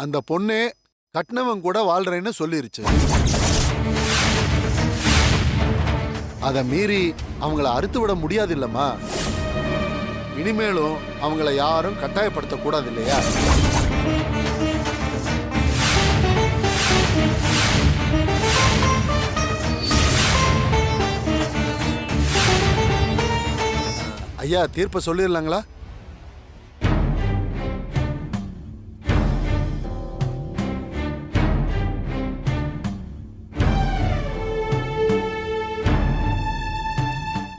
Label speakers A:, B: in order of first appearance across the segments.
A: அந்த பொண்ணே கட்டினவன் கூட வாழ்றேன்னு சொல்லிருச்சு. அதை மீறி அவங்கள அறுத்து விட முடியாது இல்லம்மா. இனிமேலும் அவங்கள யாரும் கட்டாயப்படுத்த கூடாது இல்லையா? ஐயா, தீர்ப்பை சொல்லிடலாங்களா?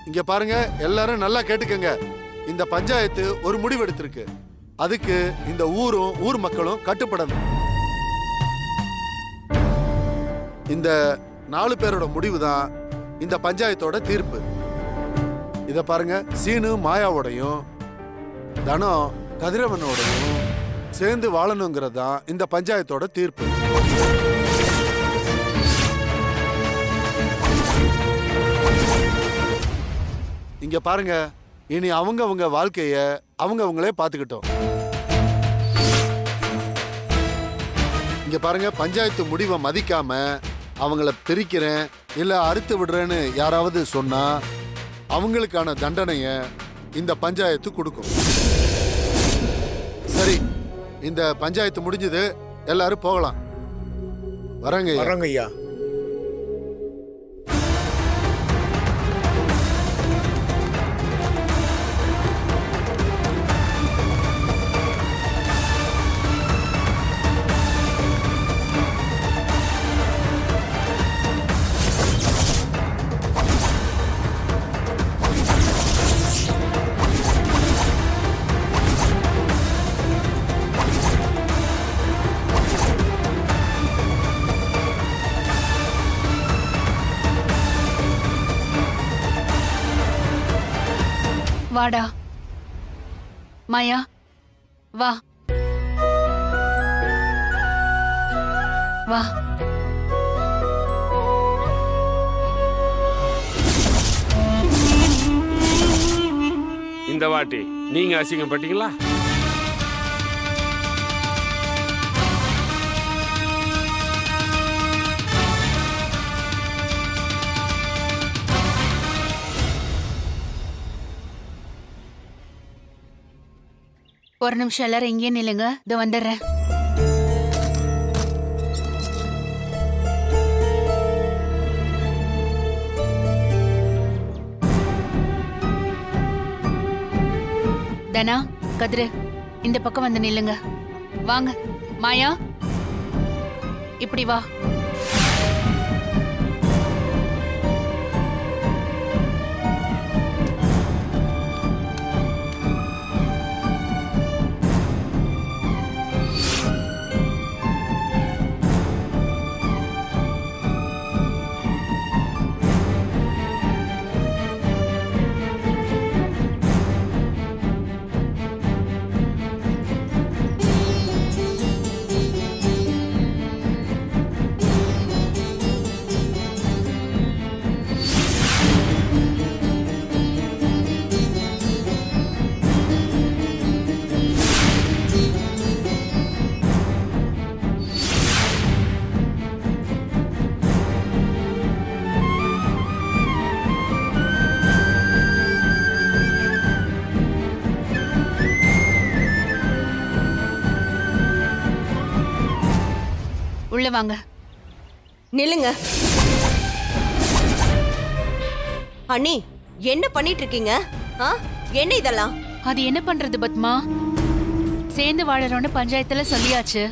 A: இங்க பாருங்க, எல்லாரும் நல்லா கேட்டுக்கங்க. இந்த பஞ்சாயத்து ஒரு முடிவு எடுத்திருக்கு. அதுக்கு இந்த ஊரும் ஊர் மக்களும் கட்டுப்படணும். இந்த 4 பேரோட முடிவு தான் இந்த பஞ்சாயத்தோட தீர்ப்பு. இத பாருங்க, சீனு மாயாவோடையும் தனம் கதிரவனோடையும் சேர்ந்து வாழணுங்கிறது தான் இந்த பஞ்சாயத்தோட தீர்ப்பு. இங்க பாருங்க, இனி அவங்க வாழ்க்கைய அவங்களே பார்த்துக்கிட்டோம். இங்க பாருங்க, பஞ்சாயத்து முடிவை மதிக்காம அவங்கள பிரிக்கிறேன் இல்ல அறுத்து விடுறேன்னு யாராவது சொன்னா அவங்களுக்கான தண்டனைய இந்த பஞ்சாயத்து கொடுக்கும். சரி, இந்த பஞ்சாயத்து முடிஞ்சது, எல்லாரும் போகலாம். வரங்க
B: ஐயா.
C: வாடா மாயா, வா வா.
D: இந்த வாட்டி நீங்க அசிங்கப்பட்டீங்களா?
C: ஒரு நிமிஷம் எல்லாரும் இங்கே நில்லுங்க, இதோ வந்துடுறேன். தனா, கதிரு, இந்த பக்கம் வந்து நில்லுங்க. வாங்க மாயா, இப்படி வா. உள்ள வாங்க.
E: நில்லுங்க. அண்ணி, என்ன பண்ணிட்டு இருக்கீங்க? என்ன இதெல்லாம்?
C: அது என்ன பண்றது பத்மா, சேர்ந்து வாழறோன்னு பஞ்சாயத்துல சொல்லியாச்சு.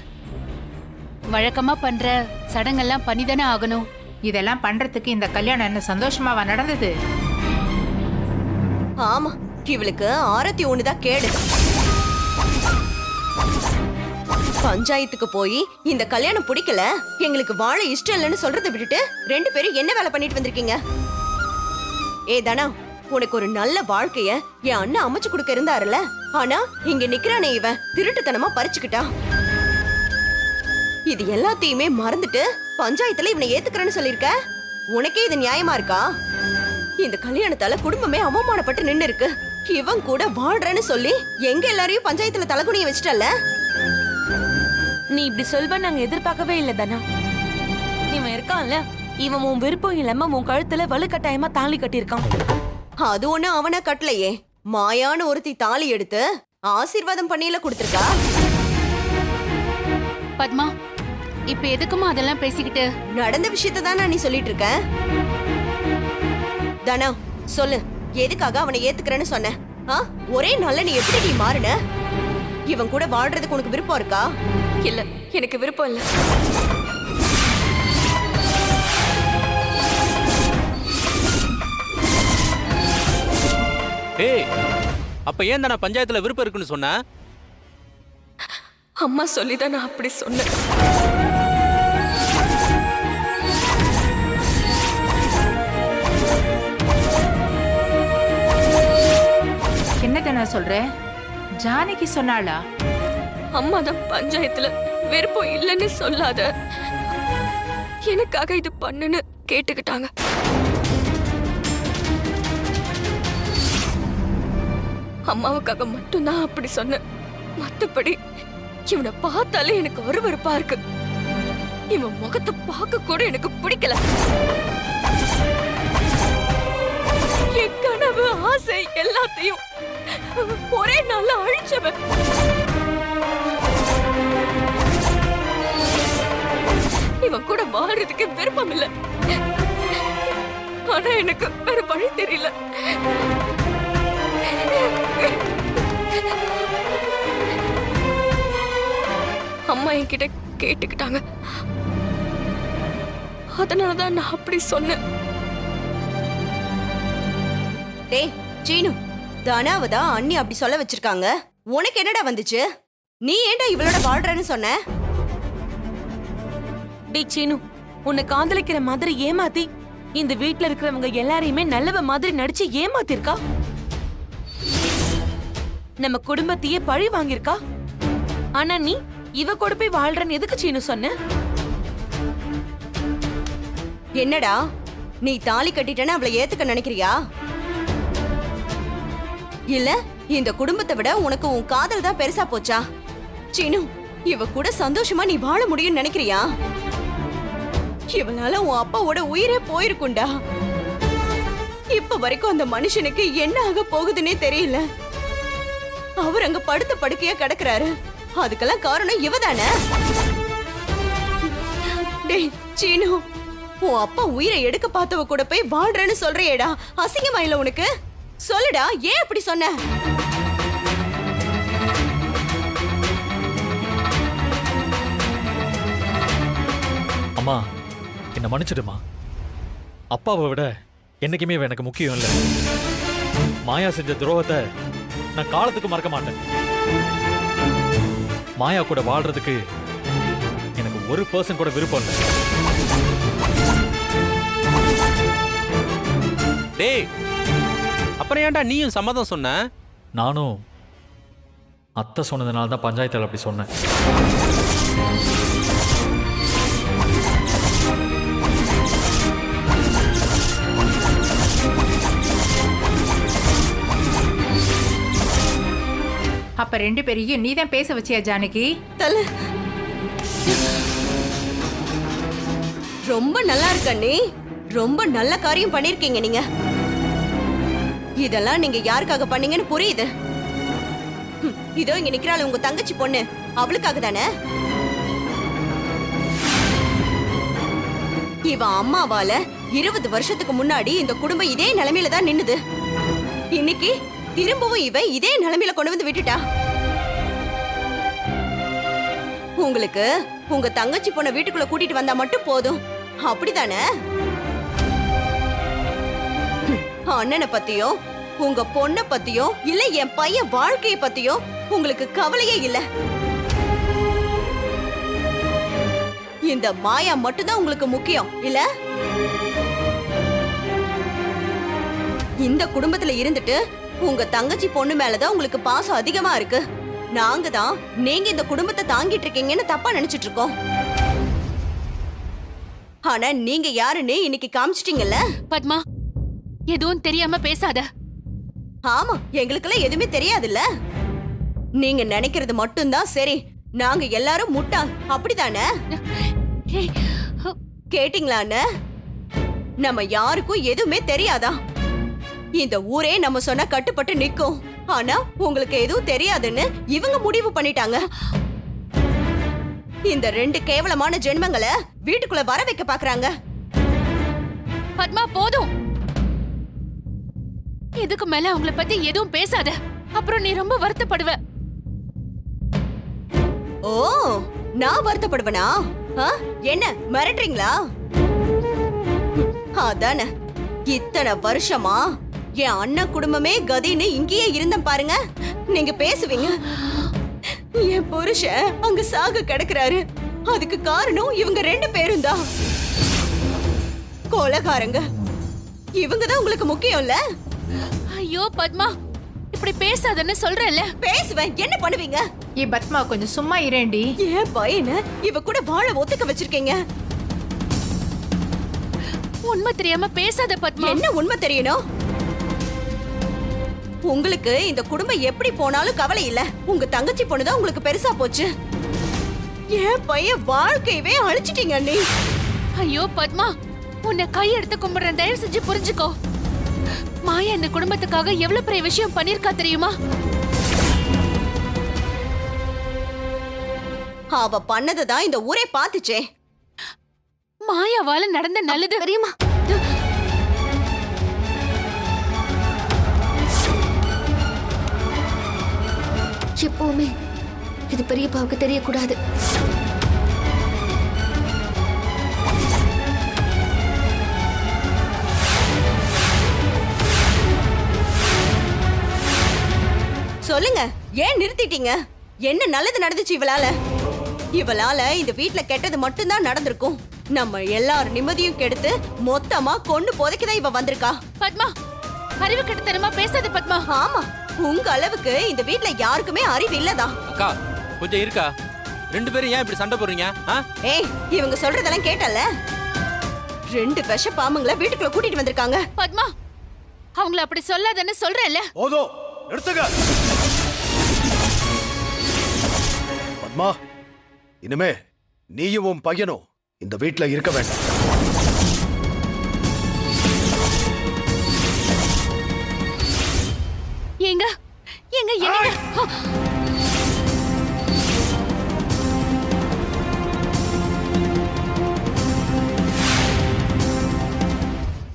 C: வழக்கமா பண்ற சடங்கெல்லாம் பண்ணிதானே ஆகணும்.
F: இதெல்லாம் பண்றதுக்கு இந்த கல்யாணம் என்ன சந்தோஷமாவா நடந்தது?
E: ஆமா, இவளுக்கு ஆரத்தி ஒண்ணுதான் கேடு. பஞ்சாயத்துக்கு போய் இந்த கல்யாணம் பிடிக்கல, எங்களுக்கு வாழ இஷ்டம் இல்லைன்னு சொல்றதை விட்டுட்டு 2 பேரும் என்ன வேலை பண்ணிட்டு வந்திருக்கீங்க? ஏ தனா, உனக்கு ஒரு நல்ல வாழ்க்கைய என் அண்ணன் அமைச்சு கொடுக்க இருந்தாருல, ஆனா இங்க நிக்கிறானே இவன் திருட்டுத்தனமா பறிச்சுக்கிட்டான். இது எல்லாத்தையுமே மறந்துட்டு பஞ்சாயத்துல இவனை ஏத்துக்கிறேன்னு சொல்லிருக்க. உனக்கே இது நியாயமா இருக்கா? இந்த கல்யாணத்தால குடும்பமே அவமானப்பட்டு நின்னு இருக்கு. இவன் கூட வாழ்றேன்னு சொல்லி எங்க எல்லாரையும் பஞ்சாயத்துல தலகுனிய வச்சுட்டல.
B: நீ இப்படி சொல்வ நாங்க எதிர்பார்க்கவே இல்ல தானா. இவன் இருக்கான்ல, இவன் உன் விருப்பம் இல்லாம உன் கழுத்துல வலுக்கட்டாயமா தாலி கட்டியிருக்கான்.
E: அது ஒண்ணு அவனா கட்டலையே. மாயான ஒருத்தி தாலி எடுத்து ஆசீர்வாதம் பண்ணியில கொடுத்திருக்கா.
C: பத்மா, இப்ப எதுக்குமா அதெல்லாம் பேசிக்கிட்டு?
E: நடந்த விஷயத்த தானே நீ சொல்லிட்டு இருக்க. தானா சொல்லு, எதுக்காக அவனை ஏத்துக்கிறேன்னு சொன்ன? ஒரே நாள்ல நீ எப்படி நீ மாறுன? இவன் கூட வாழ்றதுக்கு உனக்கு விருப்பம் இருக்கா?
B: இல்ல, எனக்கு விருப்பம் இல்ல.
G: ஏய், அப்ப ஏன் தானே பஞ்சாயத்துல விருப்பம் இருக்குன்னு சொன்ன?
B: அம்மா சொல்லிதான் நான் அப்படி சொன்னேன்.
F: என்னத்த நான் சொல்றேன்? ஜானகி சொன்னாளா?
B: அம்மா தான் பஞ்சாயத்துல விருப்பம் இல்லைன்னு சொல்லாத, எனக்காக இது பண்ணுன்னு கேட்டுக்கிட்டாங்க. அம்மாவுக்காக மட்டும்தான் அப்படி சொன்னேன். மத்தபடி இவனை பார்த்தாலே எனக்கு அருவருப்பா இருக்கு. இவன் முகத்தை பார்க்க கூட எனக்கு பிடிக்கல. என் கனவு, ஆசை எல்லாத்தையும் ஒரே நாள்ல அழிச்சவன். இவன் கூட வாழ்றதுக்கு விருப்பம் இல்ல. ஆனா எனக்கு வேற வழி தெரியல. அம்மா என்கிட்ட கேட்டுக்கிட்டாங்க. அதனாலதான் நான் அப்படி சொன்னேன்.
E: டேய் சீனு, தானாவதா அண்ணி அப்படி சொல்ல வச்சிருக்காங்க. உனக்கு என்னடா வந்துச்சு? நீ ஏன்டா இவளோட வாழ்றன்னு சொன்ன?
B: டேய் சீனு, உன்னை காதலிக்கிற மாதிரி ஏமாத்தி இந்த வீட்ல இருக்கிறவங்க எல்லாரையுமே நல்லவ மாதிரி நடிச்சு ஏமாத்திருக்கா. நம்ம குடும்பத்தையே பழி வாங்கியிருக்கா. ஆனா நீ இவ கூட போய் வாழ்றன்னு எதுக்கு சீனு சொன்ன?
E: என்னடா நீ தாலி கட்டிட்டேன்னு அவளை ஏத்துக்க நினைக்கிறியா? இல்ல இந்த குடும்பத்தை விட உனக்கு உன் காதல் தான் பெருசா போச்சா? சீனு, இவ கூட சந்தோஷமா நீ வாழ முடியும்னு நினைக்கிறியா? இவனால உன் அப்பாவோட உயிரே போயிருக்குண்டா. இப்ப வரைக்கும் அந்த மனுஷனுக்கு என்ன ஆக போகுதுன்னே தெரியல. அவர் அங்க படுத்த படுக்கையா கிடக்குறாரு. அதுக்கெல்லாம் காரணம் இவதானே? டேய் சீனு, உன் அப்பா உயிரை எடுக்க பார்த்தவ கூட போய் வாழ்றேன்னு சொல்றியேடா, அசிங்கமா இல்ல உனக்கு? சொல்லுடா, ஏன் அப்படி சொன்ன?
H: அம்மா, என்ன மன்னிச்சிடுமா. அப்பாவை விட என்னைக்குமே எனக்கு முக்கியம் இல்லை. மாயா செஞ்ச துரோகத்தை நான் காலத்துக்கு மறக்க மாட்டேன். மாயா கூட வாழ்றதுக்கு எனக்கு 1% கூட விருப்பம் இல்லை.
G: டேய், அப்புறம் ஏன்டா நீயும் சம்மதம் சொன்ன?
H: நானும் அத்தை சொன்னதுனால தான் பஞ்சாயத்தில் அப்படி சொன்னேன்.
F: அப்ப 2 பேரையும் நீதான் பேச வச்சியா ஜானகி?
E: தல ரொம்ப நல்லா இருக்கு அண்ணி. ரொம்ப நல்ல காரியம் பண்ணிருக்கீங்க நீங்க. இதெல்லாம் நீங்க யாருக்காக பண்ணீங்கன்னு புரியுது. இதோ இங்க நிக்கிறாள் உங்க தங்கச்சி பொண்ணு, அவளுக்காக தானே? இவ அம்மாவால 20 வருஷத்துக்கு முன்னாடி இந்த குடும்பம் இதே நிலைமையில தான் நின்னுது. இன்னைக்கு திரும்பவும் இவ இதே நிலைமையில கொண்டு வந்து விட்டுட்டா. உங்களுக்கு உங்க தங்கச்சி பொண்ண வீட்டுக்குள்ள கூட்டிட்டு வந்தா மட்டும் போதும், அப்படிதானே? அண்ணனை பத்தியும் உங்க பொண்ண பத்தியும் இல்ல என் பையன் வாழ்க்கைய பத்தியும் உங்களுக்கு கவலையே இல்ல. இந்த மாயா மட்டும்தான் உங்களுக்கு முக்கியம் இல்ல? இந்த குடும்பத்துல இருந்துட்டு உங்க தங்கச்சி பொண்ணு மேலதான் உங்களுக்கு பாசம் அதிகமா இருக்கு. நாங்க தான் நீங்க இந்த குடும்பத்தை தாங்கிட்டு இருக்கீங்கன்னு தப்பா நினைச்சிட்டு இருக்கோம். ஆனா நீங்க யாருன்னு இன்னைக்கு காமிச்சிட்டீங்கல்ல.
C: பத்மா, எதுவும் தெரியாம பேசாத.
E: ஆமா, எங்களுக்கெல்லாம் எதுவுமே தெரியாதுல்ல. நீங்க நினைக்கிறது மட்டும்தான் சரி. நாங்க எல்லாரும் முட்டாள் அப்படிதானே?
C: ஏய்,
E: கேட்டீங்களான்னு? நம்ம யாருக்கும் எதுவுமே தெரியாதா? இந்த ஊரே நம்ம சொன்னா கட்டுப்பட்டு நிக்கும். ஆனா உங்களுக்கு எதுவும் தெரியாதுன்னு இவங்க முடிவு பண்ணிட்டாங்க. இந்த 2 கேவலமான ஜென்மங்களை வீட்டுக்குள்ள வர வைக்க பாக்குறாங்க.
C: பத்மா போதும். இதுக்கு மேல அவங்கள பத்தி எதுவும் பேசாத, அப்புறம் நீ ரொம்ப வருத்தப்படுவ.
E: ஓ, நான் வருத்தப்படுவனா? என்ன மிரட்டுறீங்களா? அதானே, இத்தனை வருஷமா என் அண்ணன் குடும்பமே கதின்னு இங்கேயே இருந்தேன் பாருங்க. நீங்க பேசுவீங்க. என் புருஷன் அங்க சாக கிடக்குறாரு. அதுக்கு காரணம் இவங்க 2 பேரும் தான். கொலைகாரங்க. இவங்க தான் உங்களுக்கு முக்கியம் இல்ல?
C: ஐயோ பத்மா, இப்படி பேசாதன்னு சொல்றேன்ல.
E: பேசுவேன். என்ன பண்ணுவீங்க?
F: ஏ பத்மா, கொஞ்சம் சும்மா இரேண்டி.
E: ஏன் பையனை இவ கூட வாழ ஒத்துக்க வச்சிருக்கீங்க?
C: உண்மை தெரியாம பேசாத பத்மா.
E: என்ன உண்மை தெரியணும்? உங்களுக்கு இந்த குடும்பம் எப்படி போனாலும் கவலை இல்ல. உங்க தங்கச்சி பொண்ணுதான் உங்களுக்கு பெருசா போச்சு. என் பையன் வாழ்க்கையவே அழிச்சிட்டீங்க அண்ணி.
C: ஐயோ பத்மா, உன்னை கையெடுத்து கும்பிடுறேன், தயவு செஞ்சு புரிஞ்சுக்கோ. மாயா இந்த குடும்பத்துக்காக எவ்வளவு பெரிய விஷயம் பண்ணிருக்கா தெரியுமா?
E: அவ பண்ணதுதான் இந்த ஊரே பாத்துச்சே.
C: மாயாவால நடந்த நல்லது தெரியுமா?
B: எப்பவுமே இது பெரியப்பாவுக்கு தெரியக்கூடாது.
E: சொல்லுங்க, ஏன் நிறுத்திட்டீங்க? என்ன நல்லது நடந்துச்சு இவளால? இவளால இந்த வீட்ல கெட்டது மட்டும்தான் நடந்திருக்கும். நம்ம எல்லார் நிம்மதியும் கெடுத்து மொத்தமா கொண்டு புதைக்கதான் இவ வந்திருக்கா.
C: பத்மா, அறிவு கெட்டத்தனமா பேசாத பத்மா.
E: ஆமா, உங்க அளவுக்கு இந்த வீட்ல யாருக்குமே அறிவு இல்லதா?
G: அக்கா கொஞ்சம் இருக்கா, 2 பேரும் ஏன் இப்படி சண்டை போடுறீங்க?
E: ஏய், இவங்க சொல்றதெல்லாம் கேட்டல? 2 விஷ பாம்புங்களை வீட்டுக்குள்ள கூட்டிட்டு வந்திருக்காங்க.
C: பத்மா, அவங்கள அப்படி சொல்லாதன்னு சொல்றேன்ல.
I: போதும், நிறுத்துங்க. பத்மா, இனிமே நீயும் உன் பையனும் இந்த வீட்ல இருக்க வேண்டாம்.
C: ஏங்க ஏங்க என்ன?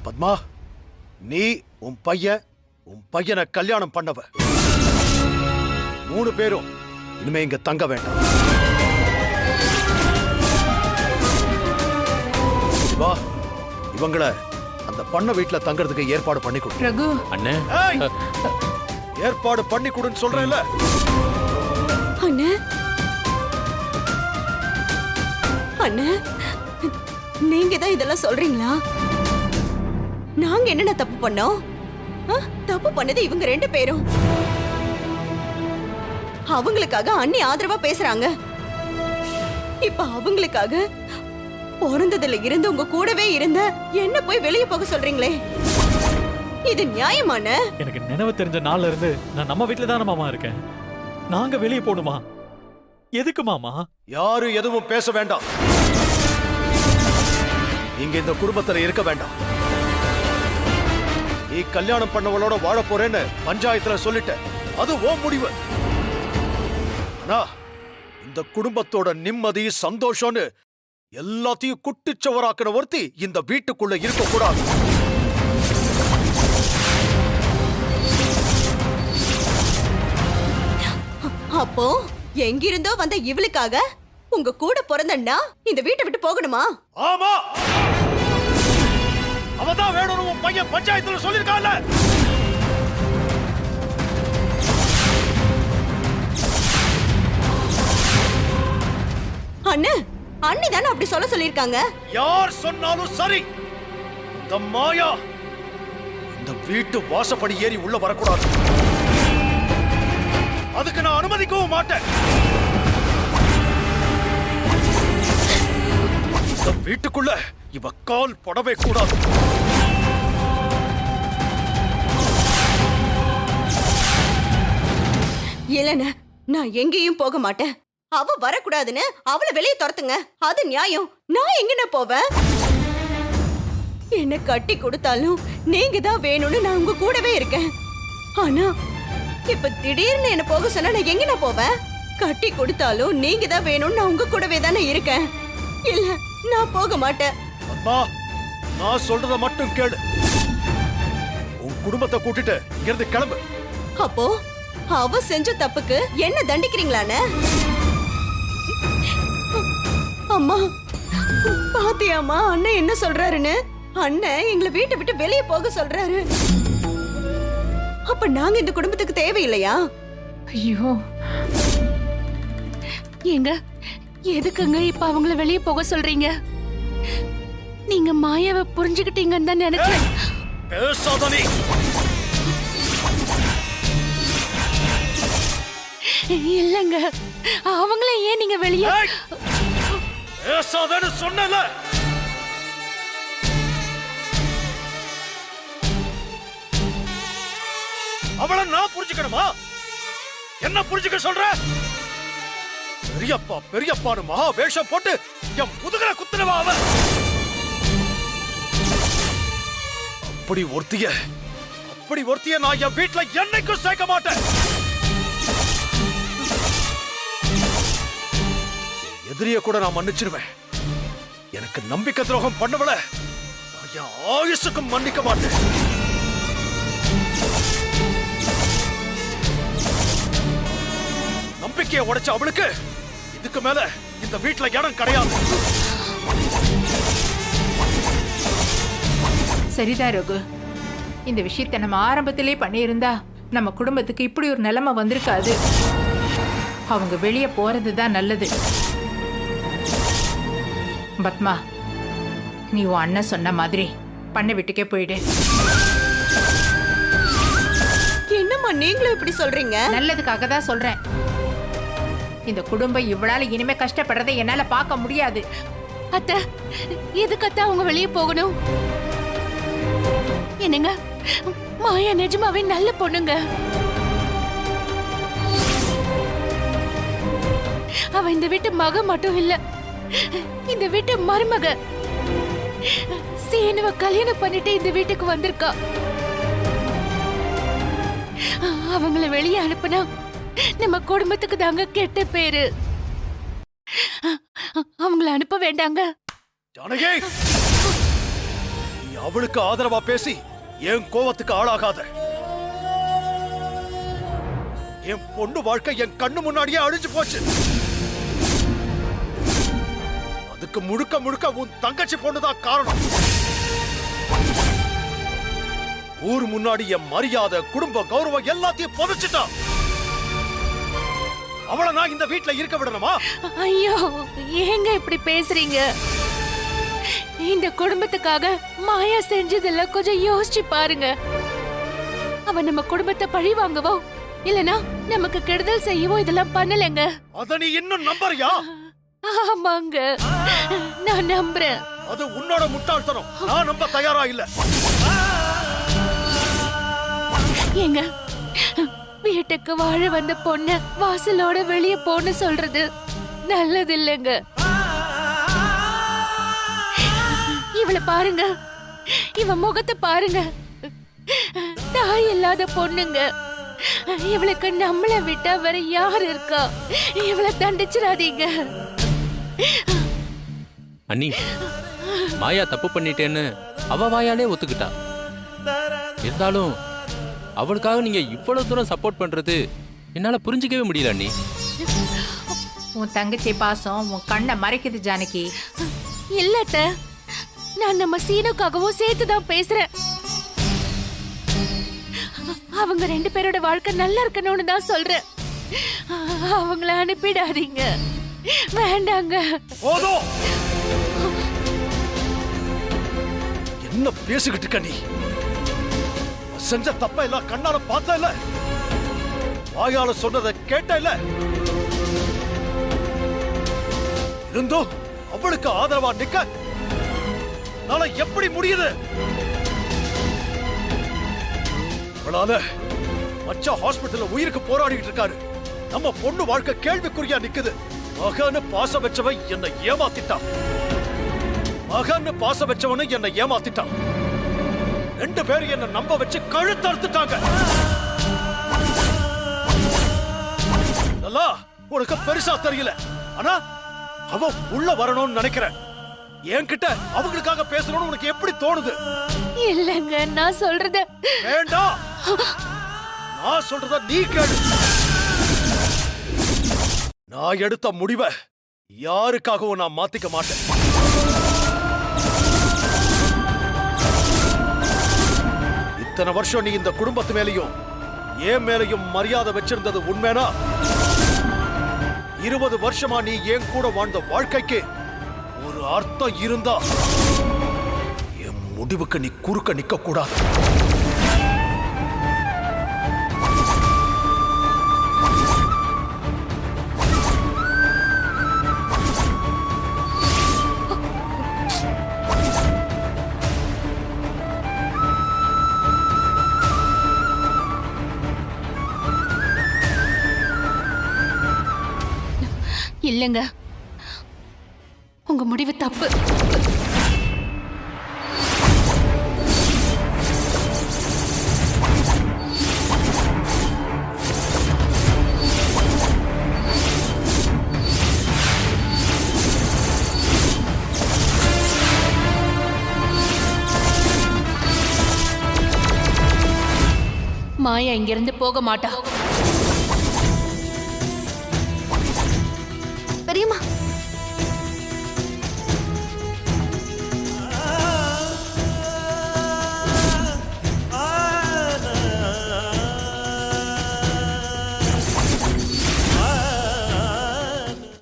I: பத்மா, நீ உன் பையனை கல்யாணம் பண்ணவ. 3 பேரும் இனிமே இங்க தங்க வேண்டாம். வா, இவங்களை அந்த பண்ண வீட்டுல தங்கறதுக்கு ஏற்பாடு பண்ணி கொடு.
F: ரகு,
G: அண்ணே,
I: ஏற்பாடு பண்ணி கொடுன்னு சொல்றேன்ல.
E: அண்ணே, அண்ணே, நீங்க தான் இதெல்லாம் சொல்றீங்களா? நாங்க என்னென்ன தப்பு பண்ணோம்? தப்பு பண்ணது இவங்க 2 பேரும். அவங்களுக்காக அண்ணி ஆதரவா பேசுறாங்க. இப்ப அவங்களுக்காக பிறந்ததுல இருந்து உங்க கூடவே இருந்த என்ன போய் வெளியே போக சொல்றீங்களே, இது நியாயமான?
H: எனக்கு நினைவு தெரிஞ்ச நாள்ல இருந்து நான் நம்ம வீட்டுல தானே மாமா இருக்கேன். நாங்க வெளியே போடுமா? எதுக்கு மாமா?
I: யாரும் எதுவும் பேச வேண்டாம். நீங்க இந்த குடும்பத்துல இருக்க வேண்டாம். நீ கல்யாணம் பண்ணவளோட வாழ போறேன்னு பஞ்சாயத்துல சொல்லிட்ட. அது உன் முடிவு. ஆனா இந்த குடும்பத்தோட நிம்மதி சந்தோஷம்னு எல்லாத்தையும் குட்டிச்சவராக்கின ஒருத்தி இந்த வீட்டுக்குள்ள இருக்க கூடாது.
E: அப்போ எங்கிருந்தோ வந்த இவளுக்காக உங்க கூட பிறந்தன்னா இந்த வீட்டை விட்டு போகணுமா?
I: ஆமா, அவதான் வேணும்னு உன் பையன் பஞ்சாயத்துல சொல்லிருக்கான்ல.
E: அண்ணே, அண்ணி தானே அப்படி சொல்ல சொல்லிருக்காங்க.
I: யார் சொன்னாலும் சரி, இந்த மாயா இந்த வீட்டு வாசப்படி ஏறி உள்ள வரக்கூடாது. அதுக்கு நான் அனுமதிக்கவும் மாட்டேன். இந்த வீட்டுக்குள்ள இவ கால் படவே கூடாது.
E: இல்லண்ணே, நான் எங்கேயும் போக மாட்டேன். அவ வரக்கூடாதுன்னு அவளை வெளியே துரத்துங்க. அது நியாயம். நான் எங்கன போவேன்? என்ன கட்டி கொடுத்தாலும் நீங்க தான் வேணும்னு நான் உங்க கூடவே இருக்கேன். ஆனா இப்ப திடீர்னு என்ன போக சொன்னா நான் எங்கன போவேன்? கட்டி கொடுத்தாலும் நீங்க தான் வேணும்னு நான் உங்க கூடவே தானே இருக்கேன். இல்ல, நான் போக மாட்டேன்.
I: அம்மா, நான் சொல்றத மட்டும் கேளு. உன் குடும்பத்தை கூட்டிட்டு இங்கிருந்து கிளம்பு.
E: அப்போ அவ செஞ்ச தப்புக்கு என்ன தண்டிக்கிறீங்களானே? அம்மா, பாத்தியாமா அண்ணன் என்ன சொல்றாருன்னு? அண்ணன் எங்களை வீட்டை விட்டு வெளியே போக சொல்றாரு. அப்ப நாங்க இந்த குடும்பத்துக்கு தேவையில்லையா?
F: ஐயோ,
C: ஏங்க எதுக்குங்க இப்ப அவங்கள வெளியே போக சொல்றீங்க? நீங்க மாயாவை புரிஞ்சுக்கிட்டீங்கன்னு தான் நினைச்சேன்.
I: பேசாத நீ.
C: இல்லங்க, அவங்கள ஏன் நீங்க வெளியே?
I: ஏய், பேசாதன்னு சொன்னல. அவளை நான் புரிஞ்சுக்கணுமா? என்ன புரிஞ்சுக்க சொல்ற? பெரியப்பா பெரியப்பான்னு மகா வேஷம் போட்டு என் முதுகல குத்துனவா அவ. அப்படி ஒருத்திய நான் என் வீட்டுல என்னைக்கும் சேர்க்க மாட்டேன். எதிரிய கூட நான் மன்னிச்சிருவேன். எனக்கு நம்பிக்கை துரோகம் பண்ணவள நான் என் ஆயுசுக்கும் மன்னிக்க மாட்டேன். நம்பிக்கையை உடைச்ச அவளுக்கு இதுக்கு மேல இந்த வீட்டுல இடம் கிடையாது.
F: சரிதான் ரகு. இந்த விஷயத்தை நம்ம ஆரம்பத்திலே பண்ணியிருந்தா நம்ம குடும்பத்துக்கு இப்படி ஒரு நிலைமை வந்திருக்காது. அவங்க வெளியே போறது தான் நல்லது. பத்மா, நீ உன் அண்ணன் சொன்ன மாதிரி பண்ண வீட்டுக்கே போயிடு.
E: என்னம்மா நீங்களும் இப்படி சொல்றீங்க?
F: நல்லதுக்காக தான் சொல்றேன். இந்த குடும்பம் இவளால இனிமே கஷ்டப்படுறதை என்னால பார்க்க முடியாது.
C: அத்த, எதுக்கு அத்த அவங்க வெளியே போகணும்? என்னங்க, மாயா நிஜமாவே நல்ல பொண்ணுங்க. அவ இந்த வீட்டு மக மட்டும் இல்ல, இந்த வீட்டு மருமக. சீனுவ கல்யாணம் பண்ணிட்டு இந்த வீட்டுக்கு வந்திருக்கா. அவங்கள வெளியே அனுப்புனா நம்ம குடும்பத்துக்கு தாங்க கெட்ட பேரு. அவங்கள அனுப்ப வேண்டாங்க.
I: ஜானகி, நீ அவளுக்கு ஆதரவா பேசி என் கோவத்துக்கு ஆளாகாத. என் பொண்ணு வாழ்க்கை என் கண்ணு முன்னாடியே அழிஞ்சு போச்சு. அதுக்கு முழுக்க முழுக்க உன் தங்கச்சி பொண்ணுதான் காரணம். ஊர் முன்னாடி என் மரியாதை, குடும்ப கௌரவம் எல்லாத்தையும் புதைச்சிட்டா. அவளை நான் இந்த வீட்டுல இருக்க விடணுமா?
C: ஐயோ, ஏங்க இப்படி பேசுறீங்க? இந்த குடும்பத்துக்காக மாயா செஞ்சதில்ல கொஞ்சம் யோசிச்சு பாருங்க. அவ நம்ம குடும்பத்தை பழி வாங்கவோ இல்லனா நமக்கு கெடுதல் செய்யவோ இதெல்லாம் பண்ணலங்க.
I: அத நீ இன்னும் நம்பறியா?
C: ஆமாங்க, நான் நம்புறேன்.
I: அது உன்னோட முட்டாள்தனம். நான் நம்ப தயாரா இல்ல.
C: ஏங்க, வீட்டுக்கு வாழ வந்த பொண்ணு வாசலோட வெளியே போன்னு சொல்றது நல்லது இல்லைங்க. இவளை பாருங்க, இவ முகத்தை பாருங்க. தாய் இல்லாத பொண்ணுங்க. இவளுக்கு நம்மள விட்டா வேற யார் இருக்கா? இவளை தண்டிச்சிடாதீங்க.
G: அண்ணி, மாயா தப்பு பண்ணிட்டேன்னு அவ வாயாலே ஒத்துக்கிட்டா. இருந்தாலும் அவளுக்காக நீங்க இவ்வளவு தூரம் சப்போர்ட் பண்றது என்னால புரிஞ்சிக்கவே முடியல அண்ணி.
F: உன் தங்கச்சி பாசம் உன் கண்ணை மறைக்குது ஜானகி.
C: இல்லட்ட, நான் நம்ம சீனுக்காகவும் சேர்த்துதான் பேசுறேன். அவங்க ரெண்டு பேரோட வாழ்க்கை நல்லா இருக்கணும்னு தான் சொல்றேன். அவங்கள அனுப்பிடாதீங்க, வேண்டாங்க.
I: போதும். என்ன பேசிக்கிட்டு இருக்க நீ? செஞ்ச தப்ப எல்லாம் கண்ணால பார்த்த இல்ல, வாயால சொன்னதை கேட்ட இல்ல. இருந்தும் அவளுக்கு ஆதரவா நிக்க நாளை எப்படி முடியுது? அவளால மச்சா ஹாஸ்பிட்டல்ல உயிருக்கு போராடிட்டு இருக்காரு. நம்ம பொண்ணு வாழ்க்கை கேள்விக்குறியா நிக்குது. மகன்னு பாசம் வச்சவன் என்னை ஏமாத்திட்டான். மகன்னு பாசம் வச்சவனு என்னை ஏமாத்திட்டான். 2 பேரும் என்ன நம்ப வச்சு கழுத்தறுத்துட்டாங்க. நல்லா உனக்கு பெருசா தெரியல, ஆனா அவன் உள்ள வரணும்னு நினைக்கிறேன். என்கிட்ட அவங்களுக்காக பேசணும்னு உனக்கு எப்படி தோணுது?
C: இல்லங்க, நான் சொல்றது
I: வேண்டாம், நான் சொல்றத நீ கேளு. நான் எடுத்த முடிவை யாருக்காகவும் நான் மாத்திக்க மாட்டேன். இத்தனை வருஷம் நீ இந்த குடும்பத்து மேலையும் என் மேலையும் மரியாதை வச்சிருந்தது உண்மைனா, 20 வருஷமா நீ என் கூட வாழ்ந்த வாழ்க்கைக்கு ஒரு அர்த்தம் இருந்தா என் முடிவுக்கு நீ குறுக்க நிக்க கூடாது.
C: இல்லங்க, உங்க முடிவு தப்பு. மாயா இங்கிருந்து போக மாட்டா.
E: பெரியம்மா